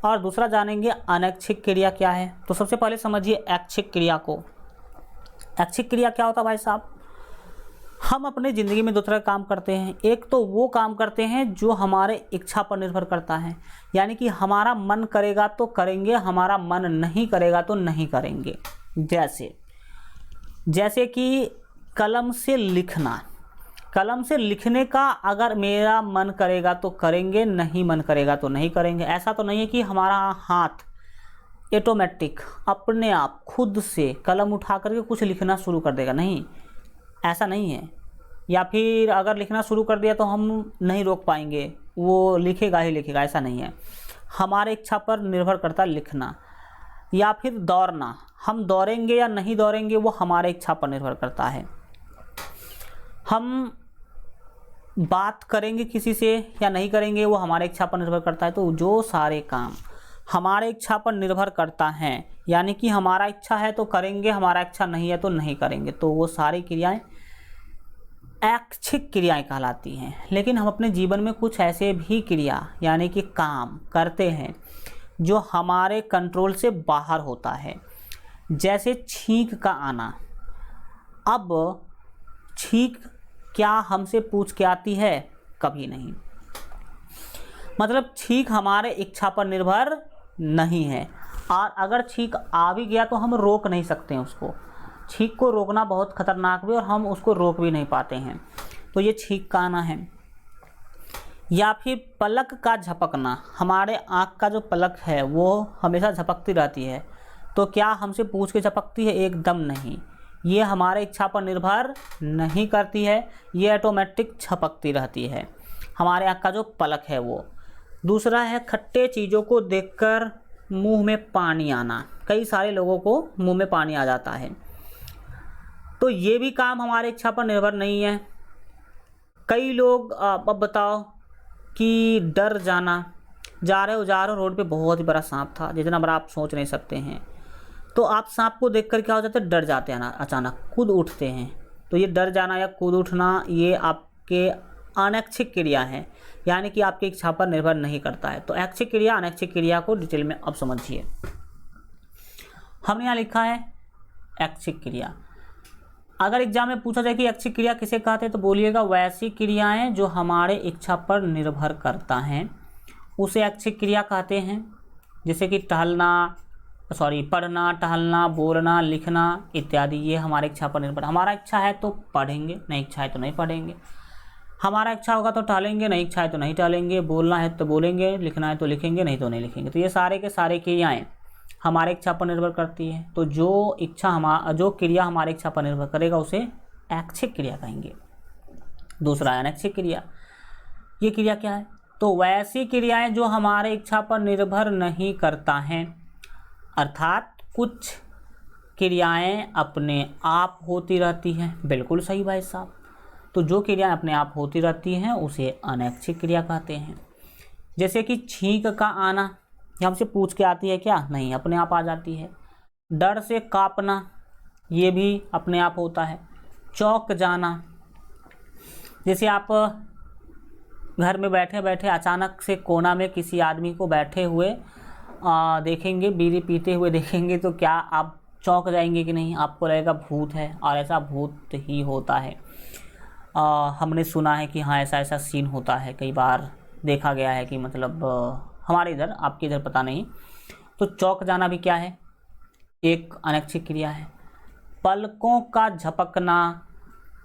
और दूसरा जानेंगे अनैच्छिक क्रिया क्या है। तो सबसे पहले समझिए ऐच्छिक क्रिया को। ऐच्छिक क्रिया क्या होता है भाई साहब, हम अपने ज़िंदगी में दो तरह का काम करते हैं। एक तो वो काम करते हैं जो हमारे इच्छा पर निर्भर करता है, यानी कि हमारा मन करेगा तो करेंगे, हमारा मन नहीं करेगा तो नहीं करेंगे। जैसे कि कलम से लिखना, कलम से लिखने का अगर मेरा मन करेगा तो करेंगे, नहीं मन करेगा तो नहीं करेंगे। ऐसा तो नहीं है कि हमारा हाथ ऑटोमेटिक अपने आप खुद से कलम उठा करके कुछ लिखना शुरू कर देगा, नहीं, ऐसा नहीं है। या फिर अगर लिखना शुरू कर दिया तो हम नहीं रोक पाएंगे, वो लिखेगा ही लिखेगा, ऐसा नहीं है। हमारे इच्छा पर निर्भर करता लिखना। या फिर दौड़ना, हम दौड़ेंगे या नहीं दौड़ेंगे वो हमारे इच्छा पर निर्भर करता है। हम बात करेंगे किसी से या नहीं करेंगे वो हमारे इच्छा पर निर्भर करता है। तो जो सारे काम हमारे इच्छा पर निर्भर करता है, यानी कि हमारा इच्छा है तो करेंगे, हमारा इच्छा नहीं है तो नहीं करेंगे, तो वो सारी क्रियाएं ऐच्छिक क्रियाएं कहलाती हैं। लेकिन हम अपने जीवन में कुछ ऐसे भी क्रिया यानी कि काम करते हैं जो हमारे कंट्रोल से बाहर होता है, जैसे छींक का आना। अब छींक क्या हमसे पूछ के आती है? कभी नहीं। मतलब छींक हमारे इच्छा पर निर्भर नहीं है, और अगर छींक आ भी गया तो हम रोक नहीं सकते हैं उसको। छींक को रोकना बहुत खतरनाक भी, और हम उसको रोक भी नहीं पाते हैं। तो ये छींक का आना है। या फिर पलक का झपकना, हमारे आँख का जो पलक है वो हमेशा झपकती रहती है, तो क्या हमसे पूछ के झपकती है? एकदम नहीं। ये हमारे इच्छा पर निर्भर नहीं करती है, ये ऑटोमेटिक झपकती रहती है, हमारे आँख का जो पलक है वो। दूसरा है खट्टे चीज़ों को देखकर मुंह में पानी आना। कई सारे लोगों को मुंह में पानी आ जाता है, तो ये भी काम हमारे इच्छा पर निर्भर नहीं है। कई लोग अब बताओ कि डर जाना, जा रहे हो रोड पे बहुत ही बड़ा सांप था, जितना बड़ा आप सोच नहीं सकते हैं, तो आप सांप को देखकर क्या हो जाता है, डर जाते हैं ना, अचानक कूद उठते हैं। तो ये डर जाना या कूद उठना ये आपके अनैच्छिक क्रिया है, यानी कि आपकी इच्छा पर निर्भर नहीं करता है। तो ऐच्छिक क्रिया अनैच्छिक क्रिया को डिटेल में अब समझिए। हमने यहाँ लिखा है ऐच्छिक क्रिया। अगर एग्जाम में पूछा जाए कि ऐच्छिक क्रिया किसे कहते हैं, तो बोलिएगा वैसी क्रियाएं जो हमारे इच्छा पर निर्भर करता हैं उसे ऐच्छिक क्रिया कहते हैं। जैसे कि पढ़ना, टहलना, बोलना, लिखना इत्यादि, ये हमारे इच्छा पर निर्भर। हमारा इच्छा है तो पढ़ेंगे, नहीं इच्छा है तो नहीं पढ़ेंगे। हमारा इच्छा होगा तो टहलेंगे, नहीं इच्छा है तो नहीं टहलेंगे। बोलना है तो बोलेंगे, लिखना है तो लिखेंगे, नहीं तो नहीं लिखेंगे। तो ये सारे के सारे क्रियाएं हमारे इच्छा पर निर्भर करती है। तो जो क्रिया हमारे इच्छा पर निर्भर करेगा उसे ऐच्छिक क्रिया कहेंगे। दूसरा अनैच्छिक क्रिया। ये क्रिया क्या है, तो वैसी क्रियाएं जो हमारे इच्छा पर निर्भर नहीं करता हैं, अर्थात कुछ क्रियाएं अपने आप होती रहती हैं। बिल्कुल सही भाई साहब। तो जो क्रियाएं अपने आप होती रहती हैं उसे अनैच्छिक क्रिया कहते हैं। जैसे कि छींक का आना, ये हमसे पूछ के आती है क्या, नहीं, अपने आप आ जाती है। डर से कांपना, ये भी अपने आप होता है। चौंक जाना, जैसे आप घर में बैठे बैठे अचानक से कोना में किसी आदमी को बैठे हुए देखेंगे, बीड़ी पीते हुए देखेंगे, तो क्या आप चौंक जाएंगे कि नहीं, आपको लगेगा भूत है, और ऐसा भूत ही होता है। हमने सुना है कि हाँ ऐसा सीन होता है, कई बार देखा गया है कि मतलब हमारे इधर, आपके इधर पता नहीं। तो चौंक जाना भी क्या है, एक अनैच्छिक क्रिया है। पलकों का झपकना,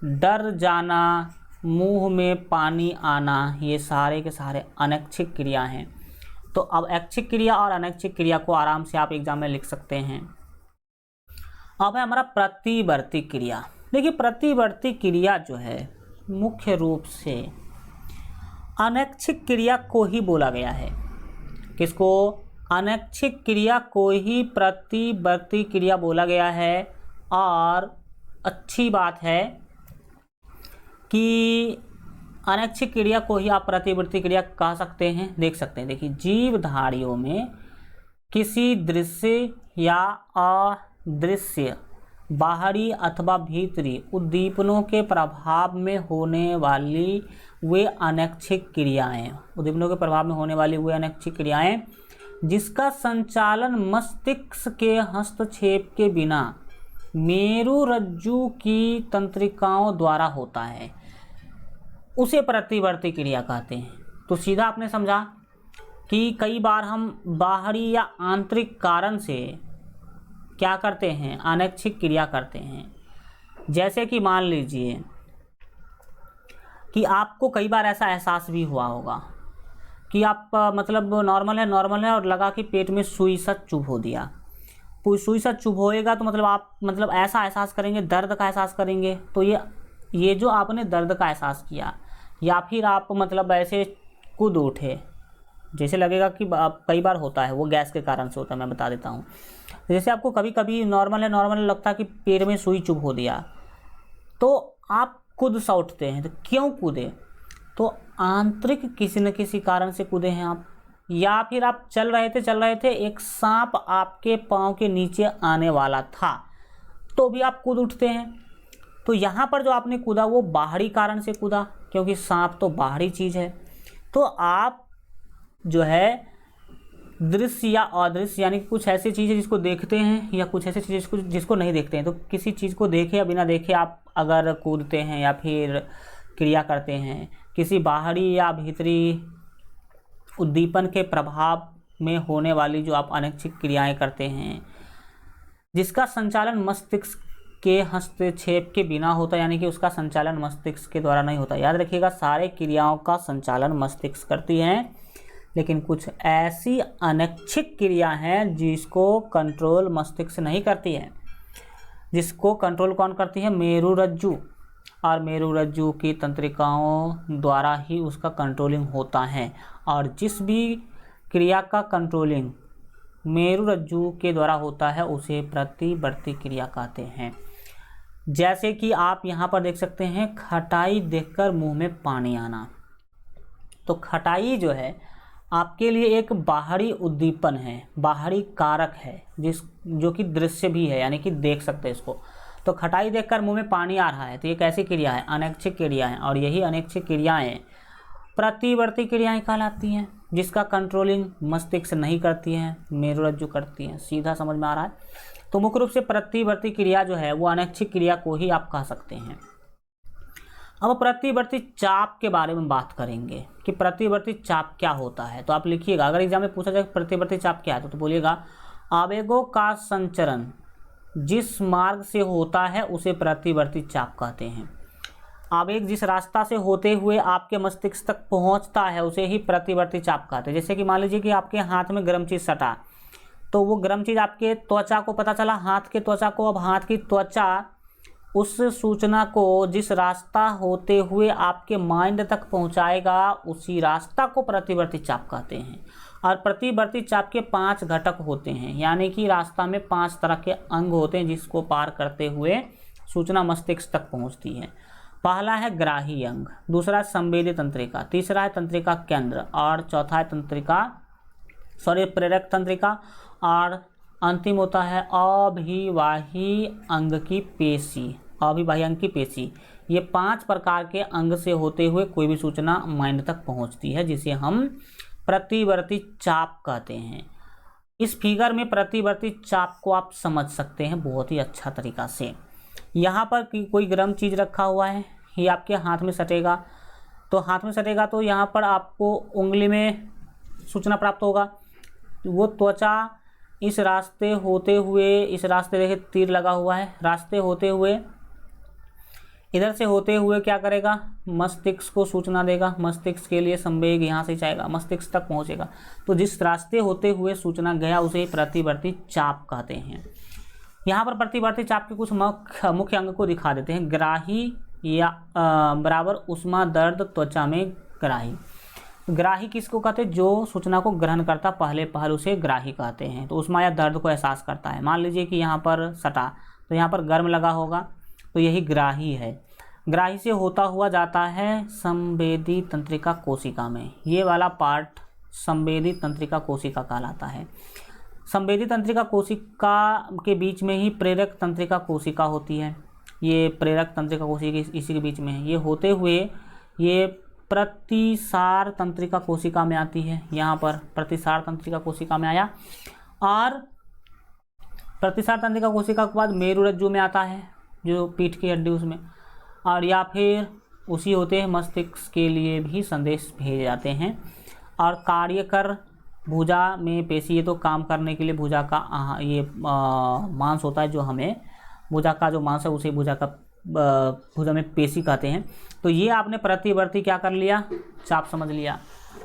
डर जाना, मुंह में पानी आना, ये सारे के सारे अनैच्छिक क्रिया हैं। तो अब ऐच्छिक क्रिया और अनैच्छिक क्रिया को आराम से आप एग्जाम में लिख सकते हैं। अब है हमारा प्रतिवर्ती क्रिया। देखिए प्रतिवर्ती क्रिया जो है मुख्य रूप से अनैच्छिक क्रिया को ही बोला गया है। किसको, अनैच्छिक क्रिया को ही प्रतिवर्ती क्रिया बोला गया है। और अच्छी बात है कि अनैच्छिक क्रिया को ही आप प्रतिवर्ती क्रिया कह सकते हैं। देख सकते हैं, देखिए जीवधारियों में किसी दृश्य या अदृश्य बाहरी अथवा भीतरी उद्दीपनों के प्रभाव में होने वाली वे अनैच्छिक क्रियाएं, उद्दीपनों के प्रभाव में होने वाली वे अनैच्छिक क्रियाएं जिसका संचालन मस्तिष्क के हस्तक्षेप के बिना मेरुरज्जु की तंत्रिकाओं द्वारा होता है, उसे प्रतिवर्ती क्रिया कहते हैं। तो सीधा आपने समझा कि कई बार हम बाहरी या आंतरिक कारण से क्या करते हैं, अनैच्छिक क्रिया करते हैं। जैसे कि मान लीजिए कि आपको कई बार ऐसा एहसास भी हुआ होगा कि आप मतलब नॉर्मल है और लगा कि पेट में सुई सा चुभ हो दिया। सुई सा चुभ होएगा तो मतलब आप ऐसा एहसास करेंगे, दर्द का एहसास करेंगे। तो ये जो आपने दर्द का एहसास किया, या फिर आप ऐसे कूद उठे, जैसे लगेगा कि कई बार होता है वो गैस के कारण से होता है, मैं बता देता हूँ। जैसे आपको कभी कभी नॉर्मल लगता है कि पेट में सुई चुभ हो दिया, तो आप कूद सा उठते हैं। तो क्यों कूदे, तो आंतरिक किसी न किसी कारण से कूदे हैं आप। या फिर आप चल रहे थे एक सांप आपके पाँव के नीचे आने वाला था, तो भी आप कूद उठते हैं। तो यहाँ पर जो आपने कूदा वो बाहरी कारण से कूदा, क्योंकि सांप तो बाहरी चीज़ है। तो आप जो है दृश्य या अदृश्य, यानी कि कुछ ऐसी चीज़ें जिसको देखते हैं या कुछ ऐसी चीज़ें जिसको नहीं देखते हैं, तो किसी चीज़ को देखे या बिना देखे आप अगर कूदते हैं या फिर क्रिया करते हैं, किसी बाहरी या भीतरी उद्दीपन के प्रभाव में होने वाली जो आप अनैच्छिक क्रियाएं करते हैं, जिसका संचालन मस्तिष्क के हस्तक्षेप के बिना होता है, यानी कि उसका संचालन मस्तिष्क के द्वारा नहीं होता। याद रखिएगा, सारे क्रियाओं का संचालन मस्तिष्क करती हैं, लेकिन कुछ ऐसी अनैच्छिक क्रिया हैं जिसको कंट्रोल मस्तिष्क नहीं करती है। जिसको कंट्रोल कौन करती है, मेरुरज्जु, और मेरुरज्जु की तंत्रिकाओं द्वारा ही उसका कंट्रोलिंग होता है। और जिस भी क्रिया का कंट्रोलिंग मेरुरज्जु के द्वारा होता है उसे प्रतिवर्ती क्रिया कहते हैं। जैसे कि आप यहाँ पर देख सकते हैं, खटाई देखकर मुंह में पानी आना। तो खटाई जो है आपके लिए एक बाहरी उद्दीपन है, बाहरी कारक है, जो कि दृश्य भी है, यानी कि देख सकते हैं इसको। तो खटाई देखकर मुंह में पानी आ रहा है, तो ये कैसी क्रिया है? अनैच्छिक क्रिया है। और यही अनैच्छिक क्रियाएं प्रतिवर्ती क्रियाएं कहलाती हैं, जिसका कंट्रोलिंग मस्तिष्क नहीं करती है, मेरुरज्जु करती है। सीधा समझ में आ रहा है? तो मुख्य रूप से प्रतिवर्ती क्रिया जो है वो अनैच्छिक क्रिया को ही आप कह सकते हैं। अब प्रतिवर्ती चाप के बारे में बात करेंगे कि प्रतिवर्ती चाप क्या होता है। तो आप लिखिएगा, अगर एग्जाम में पूछा जाए प्रतिवर्ती चाप क्या है तो बोलिएगा आवेगों का संचरण जिस मार्ग से होता है उसे प्रतिवर्ती चाप कहते हैं। आवेग जिस रास्ता से होते हुए आपके मस्तिष्क तक पहुंचता है उसे ही प्रतिवर्ती चाप कहते हैं। जैसे कि मान लीजिए कि आपके हाथ में गर्म चीज़ सटा, तो वो गर्म चीज़ आपके त्वचा को पता चला, हाथ के त्वचा को। अब हाथ की त्वचा उस सूचना को जिस रास्ता होते हुए आपके माइंड तक पहुंचाएगा, उसी रास्ता को प्रतिवर्ती चाप कहते हैं। और प्रतिवर्ती चाप के 5 घटक होते हैं, यानी कि रास्ता में 5 तरह के अंग होते हैं जिसको पार करते हुए सूचना मस्तिष्क तक पहुंचती है। पहला है ग्राही अंग, दूसरा संवेदी तंत्रिका, तीसरा है तंत्रिका केंद्र, और चौथा है प्रेरक तंत्रिका, और अंतिम होता है अभिवाही अंग की पेशी। अभिवाही अंग की पेशी, ये 5 प्रकार के अंग से होते हुए कोई भी सूचना माइंड तक पहुंचती है, जिसे हम प्रतिवर्ती चाप कहते हैं। इस फिगर में प्रतिवर्ती चाप को आप समझ सकते हैं बहुत ही अच्छा तरीका से। यहाँ पर कोई गर्म चीज़ रखा हुआ है, ये आपके हाथ में सटेगा, तो हाथ में सटेगा तो यहाँ पर आपको उंगली में सूचना प्राप्त होगा। वो त्वचा इस रास्ते होते हुए, इस रास्ते देखिए तीर लगा हुआ है, रास्ते होते हुए इधर से होते हुए क्या करेगा? मस्तिष्क को सूचना देगा। मस्तिष्क के लिए संवेग यहाँ से जाएगा, मस्तिष्क तक पहुँचेगा। तो जिस रास्ते होते हुए सूचना गया उसे प्रतिवर्ती चाप कहते हैं। यहाँ पर प्रतिवर्ती चाप के कुछ मुख्य अंग को दिखा देते हैं। ग्राही या बराबर उष्मा दर्द त्वचा में ग्राही। ग्राही किसको कहते हैं? जो सूचना को ग्रहण करता पहले पहल उसे ग्राही कहते हैं। तो उष्मा या दर्द को एहसास करता है। मान लीजिए कि यहाँ पर सटा, तो यहाँ पर गर्म लगा होगा, तो यही ग्राही है। ग्राही से होता हुआ जाता है संवेदी तंत्रिका कोशिका में। ये वाला पार्ट संवेदी तंत्रिका कोशिका कहलाता है। संवेदी तंत्रिका कोशिका के बीच में ही प्रेरक तंत्रिका कोशिका होती है। ये प्रेरक तंत्रिका कोशिका इसी के बीच में है। ये होते हुए ये प्रतिसार तंत्रिका कोशिका में आती है। यहाँ पर प्रतिसार तंत्रिका कोशिका में आया, और प्रतिसार तंत्रिका कोशिका के बाद मेरुरज्जु में आता है, जो पीठ की हड्डी उसमें, और या फिर उसी होते हैं मस्तिष्क के लिए भी संदेश भेजे जाते हैं। और कार्यकर भुजा में पेशी, ये तो काम करने के लिए भुजा का ये मांस होता है, जो हमें भुजा का जो मांस है उसे भुजा में पेशी कहते हैं। तो ये आपने प्रतिवर्ती क्या कर लिया? चाप समझ लिया।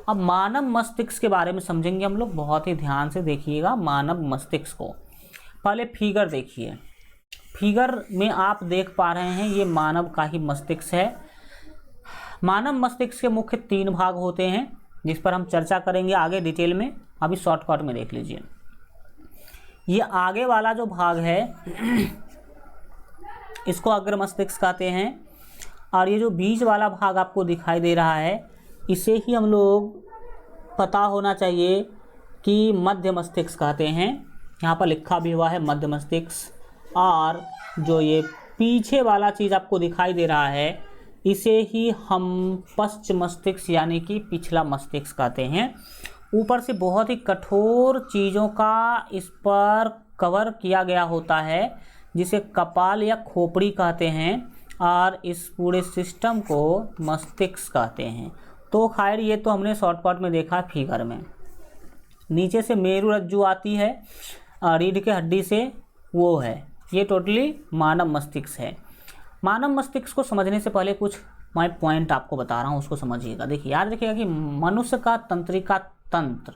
अब मानव मस्तिष्क के बारे में समझेंगे हम लोग। बहुत ही ध्यान से देखिएगा मानव मस्तिष्क को। पहले फिगर देखिए। फिगर में आप देख पा रहे हैं ये मानव का ही मस्तिष्क है। मानव मस्तिष्क के मुख्य 3 भाग होते हैं, जिस पर हम चर्चा करेंगे आगे डिटेल में। अभी शॉर्टकट में देख लीजिए। ये आगे वाला जो भाग है इसको अग्र मस्तिष्क कहते हैं, और ये जो बीच वाला भाग आपको दिखाई दे रहा है इसे ही हम लोग पता होना चाहिए कि मध्य मस्तिष्क कहते हैं। यहाँ पर लिखा भी हुआ है मध्य मस्तिष्क। और जो ये पीछे वाला चीज़ आपको दिखाई दे रहा है इसे ही हम पश्च मस्तिष्क यानी कि पिछला मस्तिष्क कहते हैं। ऊपर से बहुत ही कठोर चीज़ों का इस पर कवर किया गया होता है, जिसे कपाल या खोपड़ी कहते हैं, और इस पूरे सिस्टम को मस्तिष्क कहते हैं। तो खैर ये तो हमने शॉर्टकट में देखा फिगर में। नीचे से मेरुरज्जु आती है, रीढ़ के हड्डी से वो है। ये टोटली मानव मस्तिष्क है। मानव मस्तिष्क को समझने से पहले कुछ मैं पॉइंट आपको बता रहा हूँ, उसको समझिएगा। देखिए, याद रखिएगा कि मनुष्य का तंत्रिका तंत्र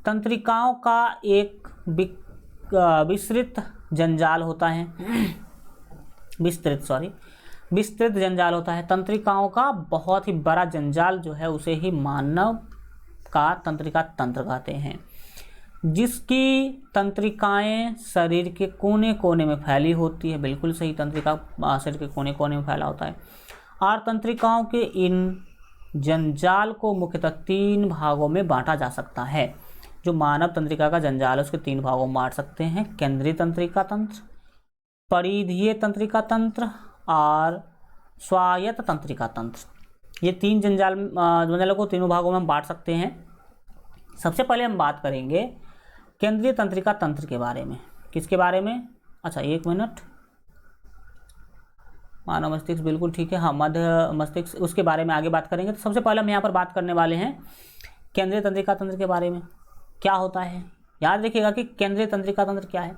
तंत्रिकाओं का एक विस्तृत जंजाल होता है। विस्तृत जंजाल होता है। तंत्रिकाओं का बहुत ही बड़ा जंजाल जो है उसे ही मानव का तंत्रिका तंत्र कहते हैं। जिसकी तंत्रिकाएं शरीर के कोने कोने में फैली होती है। बिल्कुल सही, तंत्रिका शरीर के कोने कोने में फैला होता है। और तंत्रिकाओं के इन जंजाल को मुख्यतः 3 भागों में बांटा जा सकता है। जो मानव तंत्रिका का जंजाल है उसके 3 भागों में बांट सकते हैं, केंद्रीय तंत्रिका तंत्र, परिधीय तंत्रिका तंत्र और स्वायत्त तंत्रिका तंत्र। ये 3 जंजालों को तीनों भागों में बांट सकते हैं। सबसे पहले हम बात करेंगे केंद्रीय तंत्रिका तंत्र के बारे में। किसके बारे में? अच्छा 1 मिनट, मानव मस्तिष्क बिल्कुल ठीक है, हाँ मध्य मस्तिष्क, उसके बारे में आगे बात करेंगे। तो सबसे पहले हम यहाँ पर बात करने वाले हैं केंद्रीय तंत्रिका तंत्र के बारे में। क्या होता है, याद रखिएगा कि केंद्रीय तंत्रिका तंत्र क्या है।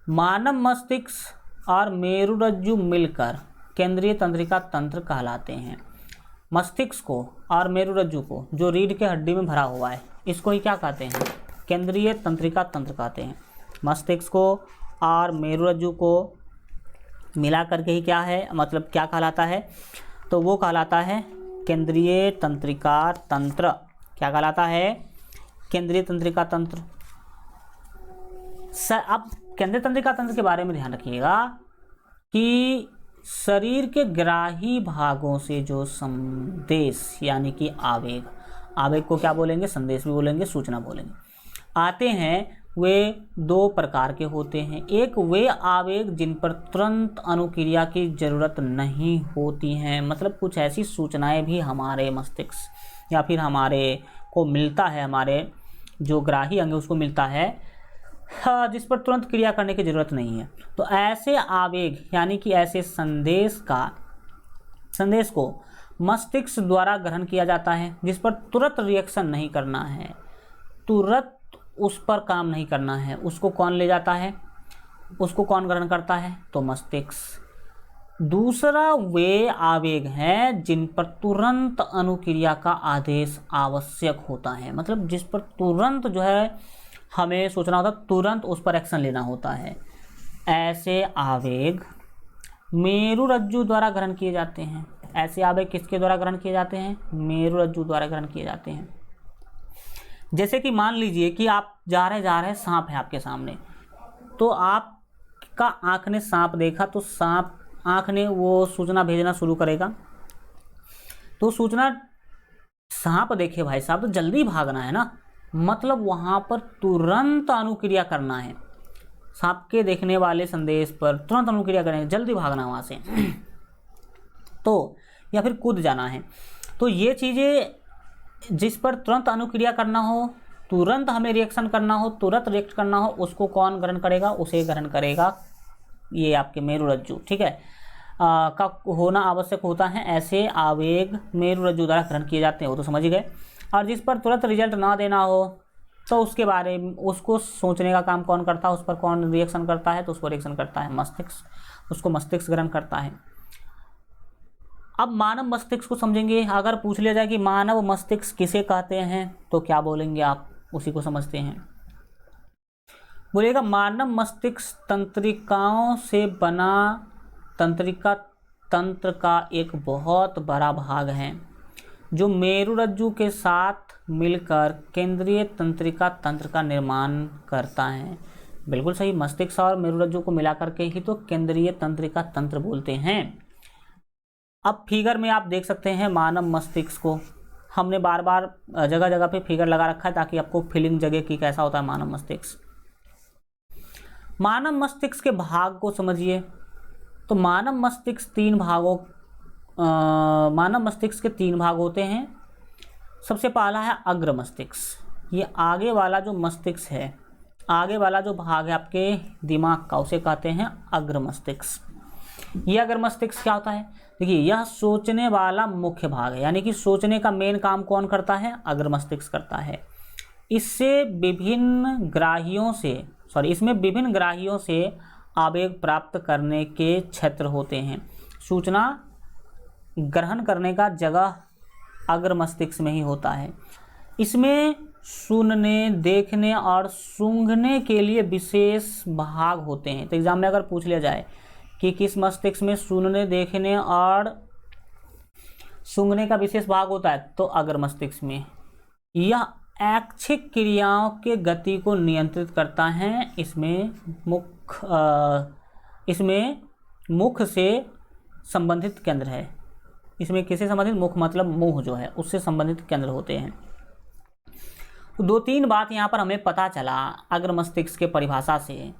मानव मस्तिष्क और मेरुरज्जु मिलकर केंद्रीय तंत्रिका तंत्र कहलाते हैं। मस्तिष्क को और मेरुरज्जु को, जो रीढ़ के हड्डी में भरा हुआ है, इसको ही क्या कहते हैं? केंद्रीय तंत्रिका तंत्र कहते हैं। मस्तिष्क को और मेरुरज्जु को मिला करके ही क्या है, मतलब क्या कहलाता है? तो वो कहलाता है केंद्रीय तंत्रिका तंत्र। क्या कहलाता है? केंद्रीय तंत्रिका तंत्र। अब केंद्रीय तंत्रिका तंत्र के बारे में ध्यान रखिएगा कि शरीर के ग्राही भागों से जो संदेश यानी कि आवेग, आवेग को क्या बोलेंगे? संदेश भी बोलेंगे, सूचना बोलेंगे, आते हैं, वे 2 प्रकार के होते हैं। एक वे आवेग जिन पर तुरंत अनुक्रिया की जरूरत नहीं होती हैं, मतलब कुछ ऐसी सूचनाएं भी हमारे मस्तिष्क या फिर हमारे को मिलता है, हमारे जो ग्राही अंग है उसको मिलता है, जिस पर तुरंत क्रिया करने की जरूरत नहीं है। तो ऐसे आवेग यानी कि ऐसे संदेश को मस्तिष्क द्वारा ग्रहण किया जाता है, जिस पर तुरंत रिएक्शन नहीं करना है, तुरंत उस पर काम नहीं करना है। उसको कौन ले जाता है? उसको कौन ग्रहण करता है? तो मस्तिष्क। दूसरा वे आवेग हैं जिन पर तुरंत अनुक्रिया का आदेश आवश्यक होता है, मतलब जिस पर तुरंत जो है हमें सोचना होता है, तुरंत उस पर एक्शन लेना होता है। ऐसे आवेग मेरुरज्जु द्वारा ग्रहण किए जाते हैं। ऐसे आवेग किसके द्वारा ग्रहण किए जाते हैं? मेरुरज्जु द्वारा ग्रहण किए जाते हैं। जैसे कि मान लीजिए कि आप जा रहे सांप है आपके सामने, तो आपका आँख ने सांप देखा, तो सांप आँख ने वो सूचना भेजना शुरू करेगा। तो सूचना सांप देखे भाई साहब तो जल्दी भागना है ना, मतलब वहाँ पर तुरंत अनुक्रिया करना है। सांप के देखने वाले संदेश पर तुरंत अनुक्रिया करें, जल्दी भागना वहाँ से तो, या फिर कूद जाना है। तो ये चीज़ें जिस पर तुरंत अनुक्रिया करना हो, तुरंत हमें रिएक्शन करना हो, तुरंत रिएक्ट करना हो, उसको कौन ग्रहण करेगा? उसे ग्रहण करेगा ये आपके मेरुरज्जु, ठीक है, का होना आवश्यक होता है। ऐसे आवेग मेरुरज्जु द्वारा ग्रहण किए जाते हैं, वो तो समझ गए। और जिस पर तुरंत रिजल्ट ना देना हो, तो उसके बारे में उसको सोचने का काम कौन करता है? उस पर कौन रिएक्शन करता है? तो उसको रिएक्शन करता है मस्तिष्क, उसको मस्तिष्क ग्रहण करता है। अब मानव मस्तिष्क को समझेंगे। अगर पूछ लिया जाए कि मानव मस्तिष्क किसे कहते हैं, तो क्या बोलेंगे आप? उसी को समझते हैं। बोलेगा मानव मस्तिष्क तंत्रिकाओं से बना तंत्रिका तंत्र का एक बहुत बड़ा भाग है, जो मेरुरज्जु के साथ मिलकर केंद्रीय तंत्रिका तंत्र का निर्माण करता है। बिल्कुल सही, मस्तिष्क और मेरुरज्जु को मिलाकर के ही तो केंद्रीय तंत्रिका तंत्र बोलते हैं। अब फिगर में आप देख सकते हैं मानव मस्तिष्क को, हमने बार बार जगह जगह पे फिगर लगा रखा है ताकि आपको फीलिंग जगह कि कैसा होता है मानव मस्तिष्क। मानव मस्तिष्क के भाग को समझिए। तो मानव मस्तिष्क मानव मस्तिष्क के 3 भाग होते हैं। सबसे पहला है अग्र मस्तिष्क। ये आगे वाला जो मस्तिष्क है, आगे वाला जो भाग है आपके दिमाग का, उसे कहते हैं अग्र मस्तिष्क। ये अग्र मस्तिष्क क्या होता है? देखिए, यह सोचने वाला मुख्य भाग है, यानी कि सोचने का मेन काम कौन करता है? अग्र मस्तिष्क करता है। इसमें विभिन्न ग्राहियों से आवेग प्राप्त करने के क्षेत्र होते हैं। सूचना ग्रहण करने का जगह अग्र मस्तिष्क में ही होता है। इसमें सुनने, देखने और सूंघने के लिए विशेष भाग होते हैं। तो एग्जाम में अगर पूछ लिया जाए कि किस मस्तिष्क में सुनने, देखने और सूंघने का विशेष भाग होता है, तो अग्र मस्तिष्क में। यह ऐच्छिक क्रियाओं के गति को नियंत्रित करता है। इसमें मुख से संबंधित केंद्र है। इसमें किससे संबंधित? मुख मतलब मुंह जो है उससे संबंधित केंद्र होते हैं। तो 2-3 बात यहाँ पर हमें पता चला अग्र मस्तिष्क के परिभाषा से।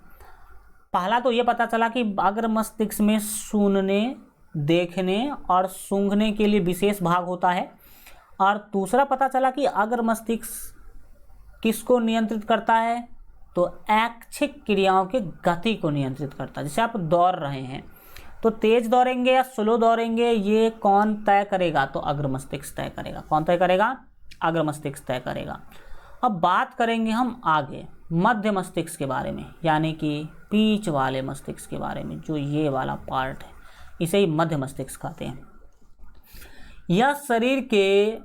पहला तो ये पता चला कि अग्र मस्तिष्क में सुनने, देखने और सूंघने के लिए विशेष भाग होता है। और दूसरा पता चला कि अग्र मस्तिष्क किसको नियंत्रित करता है? तो ऐच्छिक क्रियाओं के गति को नियंत्रित करता है। जैसे आप दौड़ रहे हैं तो तेज दौड़ेंगे या स्लो दौड़ेंगे, ये कौन तय करेगा? तो अग्र मस्तिष्क तय करेगा। कौन तय करेगा? अग्र मस्तिष्क तय करेगा। अब बात करेंगे हम आगे मध्य मस्तिष्क के बारे में, यानी कि बीच वाले मस्तिष्क के बारे में, जो ये वाला पार्ट है, इसे ही मध्य मस्तिष्क कहते हैं। यह शरीर के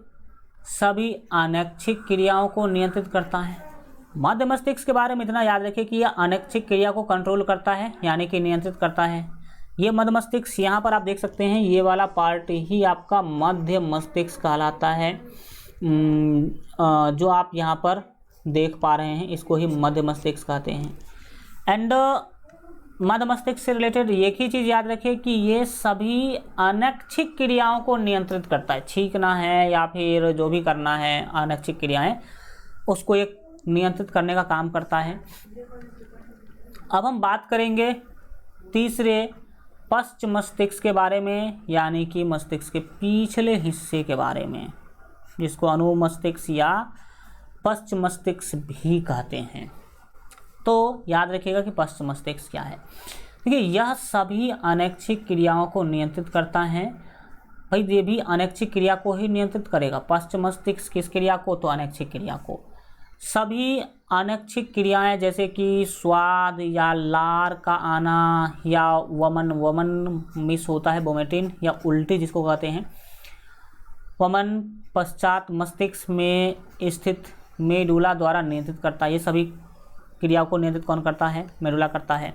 सभी अनैच्छिक क्रियाओं को नियंत्रित करता है। मध्य मस्तिष्क के बारे में इतना याद रखिए कि यह अनैच्छिक क्रिया को कंट्रोल करता है, यानी कि नियंत्रित करता है। ये मध्य मस्तिष्क, यहाँ पर आप देख सकते हैं, ये वाला पार्ट ही आपका मध्य मस्तिष्क कहलाता है। जो आप यहाँ पर देख पा रहे हैं, इसको ही मध्य मस्तिष्क कहते हैं। एंड मध्य मस्तिष्क से रिलेटेड एक ही चीज़ याद रखिए कि ये सभी अनैच्छिक क्रियाओं को नियंत्रित करता है। छींकना है या फिर जो भी करना है, अनैच्छिक क्रियाएं, उसको एक नियंत्रित करने का काम करता है। अब हम बात करेंगे तीसरे पश्च मस्तिष्क के बारे में, यानी कि मस्तिष्क के पिछले हिस्से के बारे में, जिसको अनुमस्तिष्क या पश्च मस्तिष्क भी कहते हैं। तो याद रखिएगा कि पश्च मस्तिष्क क्या है। देखिए, यह सभी अनैच्छिक क्रियाओं को नियंत्रित करता है। भाई, ये भी अनैच्छिक क्रिया को ही नियंत्रित करेगा। पश्च मस्तिष्क किस क्रिया को? तो अनैच्छिक क्रिया को। सभी अनैच्छिक क्रियाएं जैसे कि स्वाद या लार का आना या वमन मिस होता है, वोमिटिंग या उल्टी जिसको कहते हैं, वमन पश्चात मस्तिष्क में स्थित मेडुला द्वारा नियंत्रित करता है। ये सभी क्रिया को नियंत्रित कौन करता है? मेडुला करता है,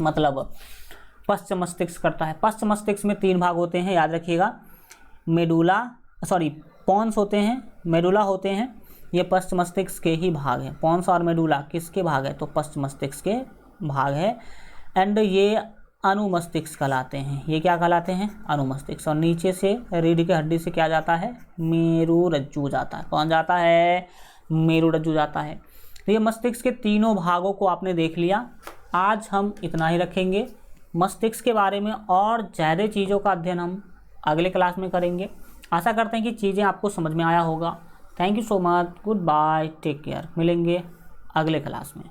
मतलब पश्च मस्तिष्क करता है। पश्च मस्तिष्क में 3 भाग होते हैं, याद रखिएगा। पोन्स होते हैं, मेडुला होते हैं। ये पश्च मस्तिष्क के ही भाग हैं। पोन्स और मेडुला किसके भाग है? तो पश्च मस्तिष्क के भाग है। एंड ये अनुमस्तिष्क कहलाते हैं। ये क्या कहलाते हैं? अनुमस्तिष्क। और नीचे से रीढ़ की हड्डी से क्या जाता है? मेरुरज्जु जाता है। कौन जाता है? मेरुरज्जु जाता है। तो ये मस्तिष्क के तीनों भागों को आपने देख लिया। आज हम इतना ही रखेंगे। मस्तिष्क के बारे में और ज़्यादा चीज़ों का अध्ययन हम अगले क्लास में करेंगे। आशा करते हैं कि चीज़ें आपको समझ में आया होगा। Thank you so much, goodbye, take care. मिलेंगे अगले क्लास में।